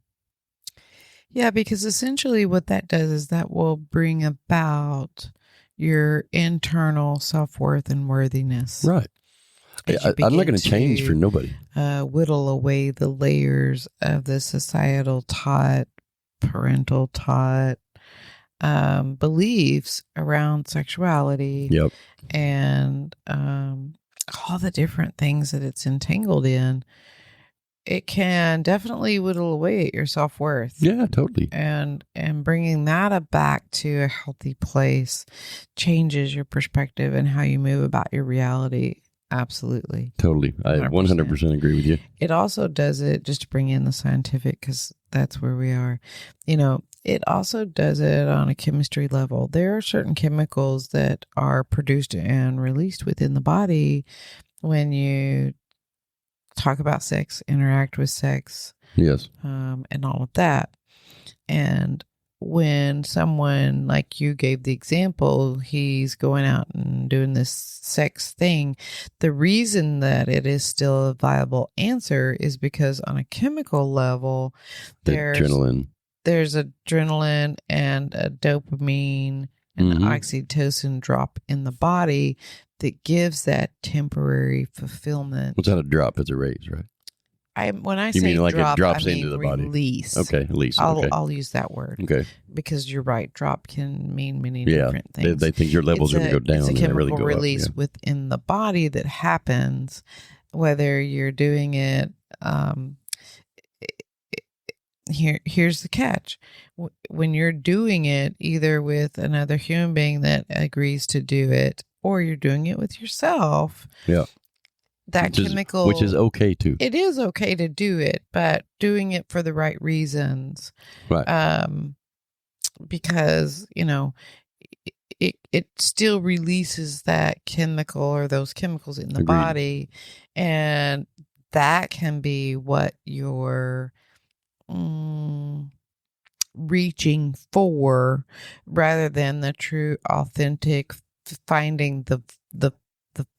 Yeah, because essentially what that does is that will bring about your internal self-worth and worthiness. Right. I'm not going to change for nobody. Whittle away the layers of the societal taught, parental taught beliefs around sexuality and all the different things that it's entangled in. it can definitely whittle away at your self-worth. Yeah, totally. And bringing that back to a healthy place changes your perspective and how you move about your reality. Absolutely. Totally. I 100% agree with you. It also does it, just to bring in the scientific, because that's where we are. It also does it on a chemistry level. There are certain chemicals that are produced and released within the body when talk about sex, interact with sex. Yes. And all of that. And when someone, like you gave the example, he's going out and doing this sex thing, the reason that it is still a viable answer is because on a chemical level, there's adrenaline and a dopamine and oxytocin drop in the body that gives that temporary fulfillment. What's not a drop? It's a raise, right? When I you say mean like drop, it drops I mean into the release. body? Okay, release. I'll use that word. Okay. Because you're right. Drop can mean many different things. They think your levels are going to go down. It's a chemical really go release up. within the body that happens, whether you're doing it. Here's the catch. When you're doing it either with another human being that agrees to do it, or you're doing it with yourself. Yeah. Which is okay too. It is okay to do it, but doing it for the right reasons. Right. Because, it still releases that chemical or those chemicals in the body. And that can be what you're reaching for, rather than the true, authentic finding the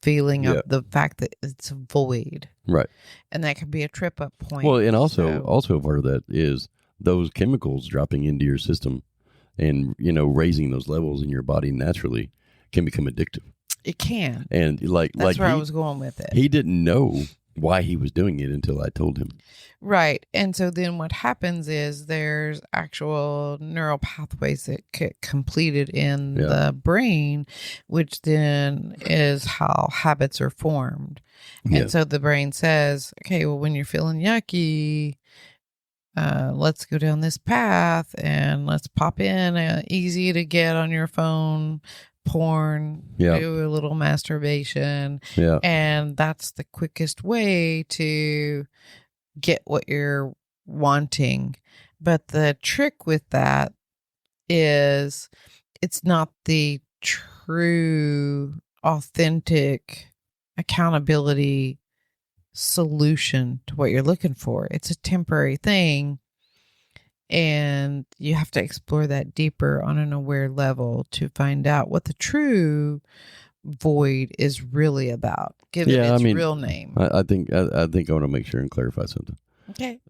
feeling of the fact that it's void. Right. And that can be a trip up point. Well, and also part of that is those chemicals dropping into your system and, raising those levels in your body naturally can become addictive. It can. And that's where I was going with it. He didn't know why he was doing it until I told him. Right. And so then what happens is there's actual neural pathways that get completed in the brain, which then is how habits are formed. And so the brain says, okay, well, when you're feeling yucky, let's go down this path and let's pop in easy to get on your phone porn, do a little masturbation. Yeah. And that's the quickest way to get what you're wanting. But the trick with that is it's not the true, authentic accountability solution to what you're looking for. It's a temporary thing. And you have to explore that deeper on an aware level to find out what the true void is really about. Give it its real name. I think I want to make sure and clarify something. Okay.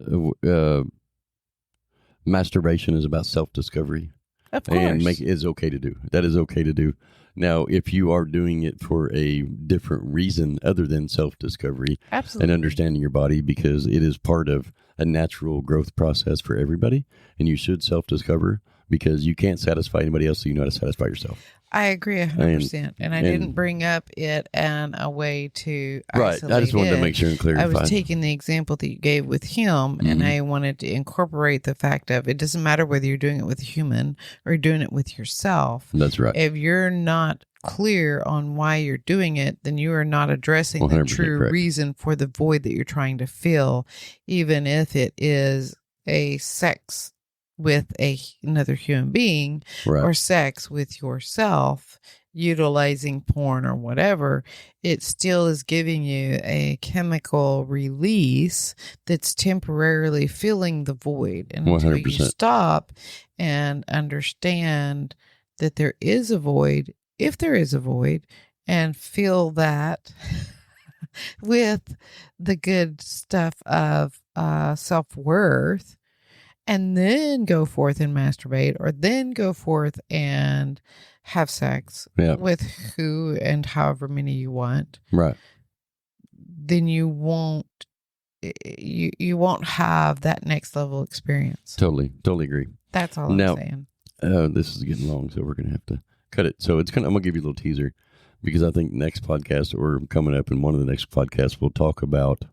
Masturbation is about self-discovery. Of course. And is okay to do. That is okay to do. Now, if you are doing it for a different reason other than self-discovery and understanding your body, because it is part of a natural growth process for everybody, and you should self-discover because you can't satisfy anybody else, so you know how to satisfy yourself. I agree 100%. And I didn't bring up it in a way to isolate Right. I just wanted to make sure and clarify. I was taking the example that you gave with him, and I wanted to incorporate the fact of it doesn't matter whether you're doing it with a human or you're doing it with yourself. That's right. If you're not clear on why you're doing it, then you are not addressing the true reason for the void that you're trying to fill, even if it is a sex with another human being or sex with yourself, utilizing porn or whatever. It still is giving you a chemical release that's temporarily filling the void. And until 100%. you stop and understand that there is a void, if there is a void, and feel that with the good stuff of self-worth, and then go forth and masturbate, or then go forth and have sex with who and however many you want. Right. Then you won't have that next level experience. Totally agree. That's all I'm saying. This is getting long, so we're gonna have to cut it. So I'm gonna give you a little teaser, because I think next podcast or coming up in one of the next podcasts we'll talk about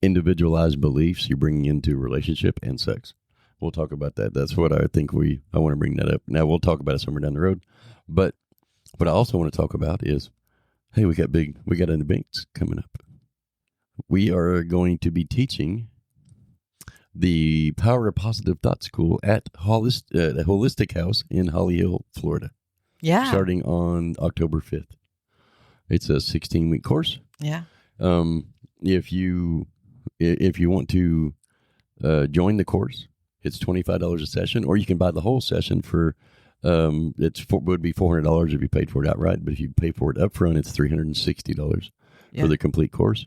individualized beliefs you're bringing into relationship and sex. We'll talk about that. That's what I think I want to bring that up. Now, we'll talk about it somewhere down the road. But what I also want to talk about is, hey, we got an event coming up. We are going to be teaching the Power of Positive Thought School at the Holistic House in Holly Hill, Florida. Yeah. Starting on October 5th. It's a 16-week course. Yeah. If you want to join the course, it's $25 a session, or you can buy the whole session for would be $400 if you paid for it outright. But if you pay for it up front, it's $360 for the complete course.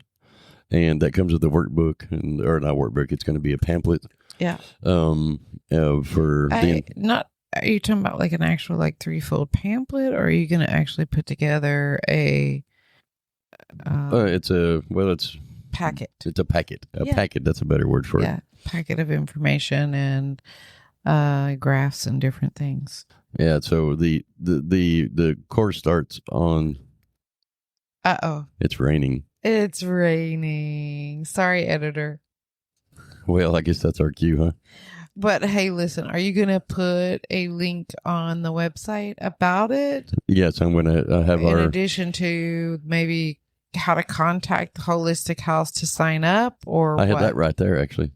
And that comes with a workbook, or not workbook. It's going to be a pamphlet. Yeah. Are you talking about like an actual like 3-fold pamphlet, or are you going to actually put together a? It's packet. It's a packet. Packet. That's a better word for it. Yeah, packet of information and graphs and different things. Yeah. So the course starts on. It's raining. It's raining. Sorry, editor. Well, I guess that's our cue, huh? But hey, listen, are you going to put a link on the website about it? Yes, I'm going to have in addition to maybe how to contact the Holistic House to sign up, or I had that right there, actually.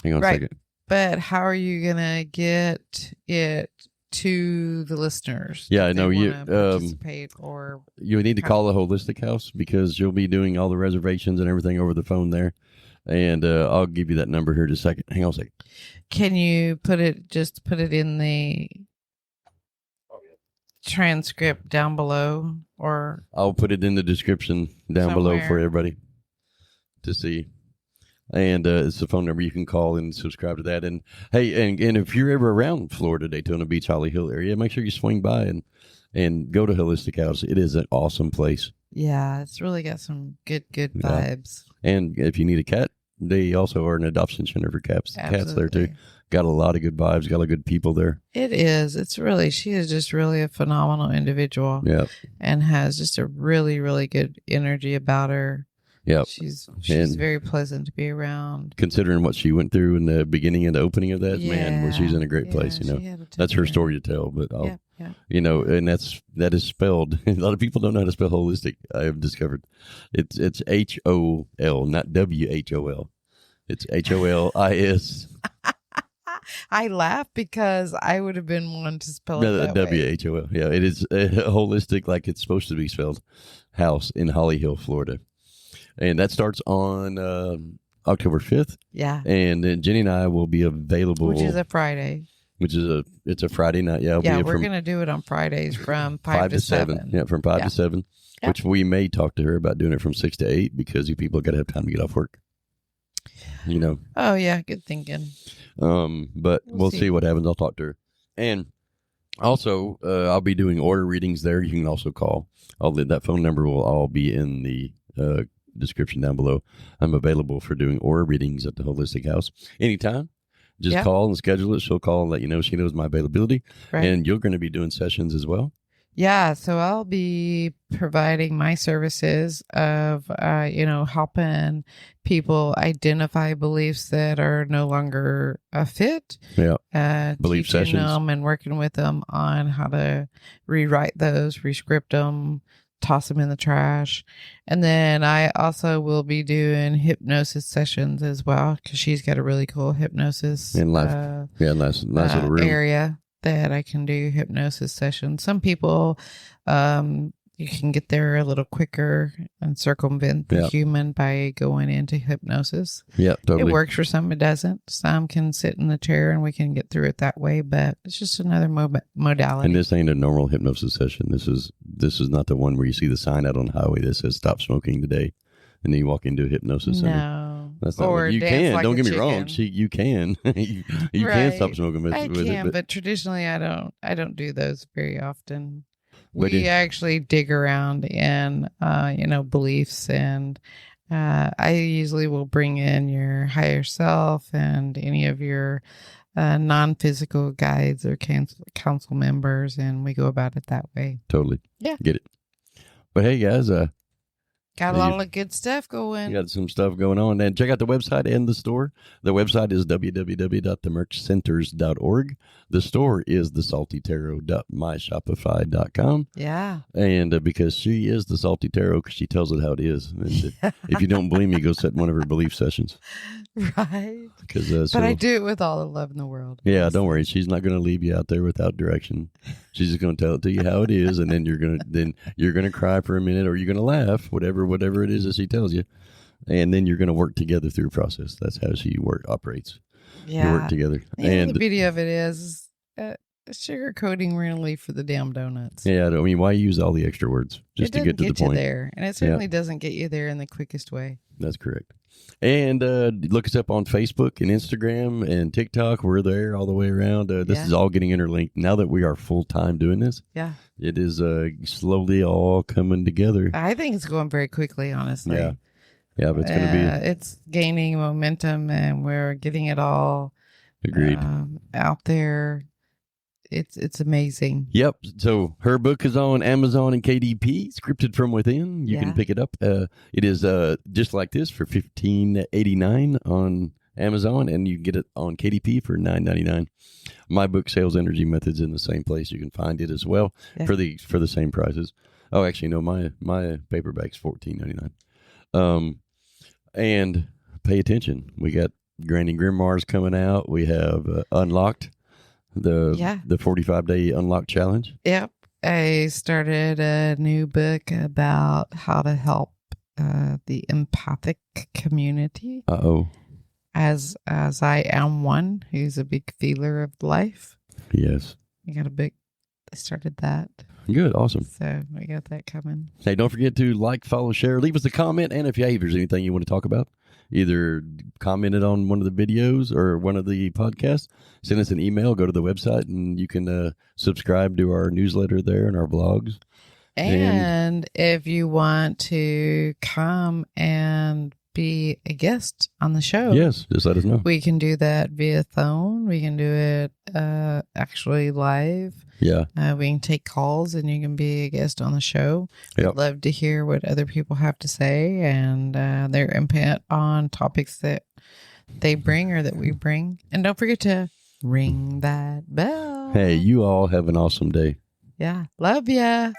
Hang on a second. But how are you going to get it to the listeners? Yeah, I know you participate, or you need to call the Holistic House, because you'll be doing all the reservations and everything over the phone there. And I'll give you that number here in just a second. Hang on a second. Can you put it in the transcript down below, or I'll put it in the description down below for everybody to see. And it's the phone number you can call and subscribe to that. And hey, and if you're ever around Florida, Daytona Beach, Holly Hill area, make sure you swing by and go to Holistic House. It is an awesome place. Yeah, it's really got some good vibes. And if you need a cat, they also are an adoption center for cats. Absolutely. Cats there too. Got a lot of good vibes. Got a lot of good people there. It is. She is just really a phenomenal individual. Yeah. And has just a really, really good energy about her. Yeah. She's very pleasant to be around. Considering what she went through in the beginning and the opening of that, well, she's in a great place, That's her story to tell, but and that is spelled. A lot of people don't know how to spell holistic. I have discovered it's HOL, not WHOL. It's HOLIS. I laugh because I would have been one to spell it that way. WHOL. Yeah, it is holistic, like it's supposed to be spelled. House in Holly Hill, Florida. And that starts on October 5th. Yeah. And then Jenny and I will be available. Which is a Friday. It's a Friday night. Yeah. We're going to do it on Fridays from 5 to 7. Yeah, from 5 to 7, which we may talk to her about doing it from 6 to 8, because you people got to have time to get off work. Oh, yeah. Good thinking. But we'll see what happens. I'll talk to her. And also, I'll be doing order readings there. You can also call. That phone number will all be in the description down below. I'm available for doing aura readings at the Holistic House anytime. Just call and schedule it. She'll call and let you know. She knows my availability. Right. And you're going to be doing sessions as well. Yeah, so I'll be providing my services of helping people identify beliefs that are no longer a fit. Yeah, belief sessions, them and working with them on how to rewrite those, rescript them, toss them in the trash. And then I also will be doing hypnosis sessions as well, because she's got a really cool hypnosis nice little room area that I can do hypnosis sessions. Some people you can get there a little quicker and circumvent the human by going into hypnosis. Yeah, totally. It works for some, it doesn't. Some can sit in the chair and we can get through it that way, but it's just another modality. And this ain't a normal hypnosis session. This is not the one where you see the sign out on the highway that says "Stop smoking today," and then you walk into a hypnosis center. No, that's not what you can. Like don't get me wrong. You can. you can stop smoking. I can, but traditionally I don't do those very often. We actually dig around in, beliefs, and I usually will bring in your higher self and any of your non-physical guides or council members, and we go about it that way. Totally. Yeah. Get it. But hey, guys, Got a lot of good stuff going. You got some stuff going on. And check out the website and the store. The website is www.themerchcenters.org. The store is thesaltytarot.myshopify.com. Yeah. And because she is the Salty Tarot, because she tells it how it is. And if you don't believe me, go sit in one of her belief sessions. Right. But I do it with all the love in the world. Yeah, don't worry. She's not going to leave you out there without direction. She's just going to tell it to you how it is, and then you're going to cry for a minute, or you're going to laugh, whatever it is that she tells you, and then you're going to work together through a process. That's how she operates. Yeah, you work together. And the beauty of it is sugarcoating. We're going to leave for the damn donuts. Yeah, I mean, why use all the extra words just to get to the point? There, and it certainly doesn't get you there in the quickest way. That's correct. And look us up on Facebook and Instagram and TikTok. We're there all the way around. This is all getting interlinked. Now that we are full-time doing this, it is slowly all coming together. I think it's going very quickly, honestly. Yeah, but it's going to be... it's gaining momentum, and we're getting it all out there. It's amazing. Yep. So her book is on Amazon and KDP, Scripted from Within. You can pick it up. It is just like this for $15.89 on Amazon, and you can get it on KDP for $9.99. My book, Sales Energy Methods, in the same place. You can find it as well for the same prices. Oh, actually, no, my paperback's $14.99. And pay attention. We got Granny Grimoires coming out. We have Unlocked. The 45-day Unlock Challenge. Yep. I started a new book about how to help the empathic community. As I am one who's a big feeler of life. Yes. I got a book. I started that. Good. Awesome. So we got that coming. Hey, don't forget to like, follow, share, leave us a comment, and if there's anything you want to talk about, either comment it on one of the videos or one of the podcasts, send us an email, go to the website, and you can subscribe to our newsletter there and our blogs. And if you want to come and be a guest on the show, yes, just let us know. We can do that via phone. We can do it actually live. Yeah. We can take calls, and you can be a guest on the show. I'd love to hear what other people have to say and their input on topics that they bring or that we bring. And don't forget to ring that bell. Hey, you all have an awesome day. Yeah. Love ya.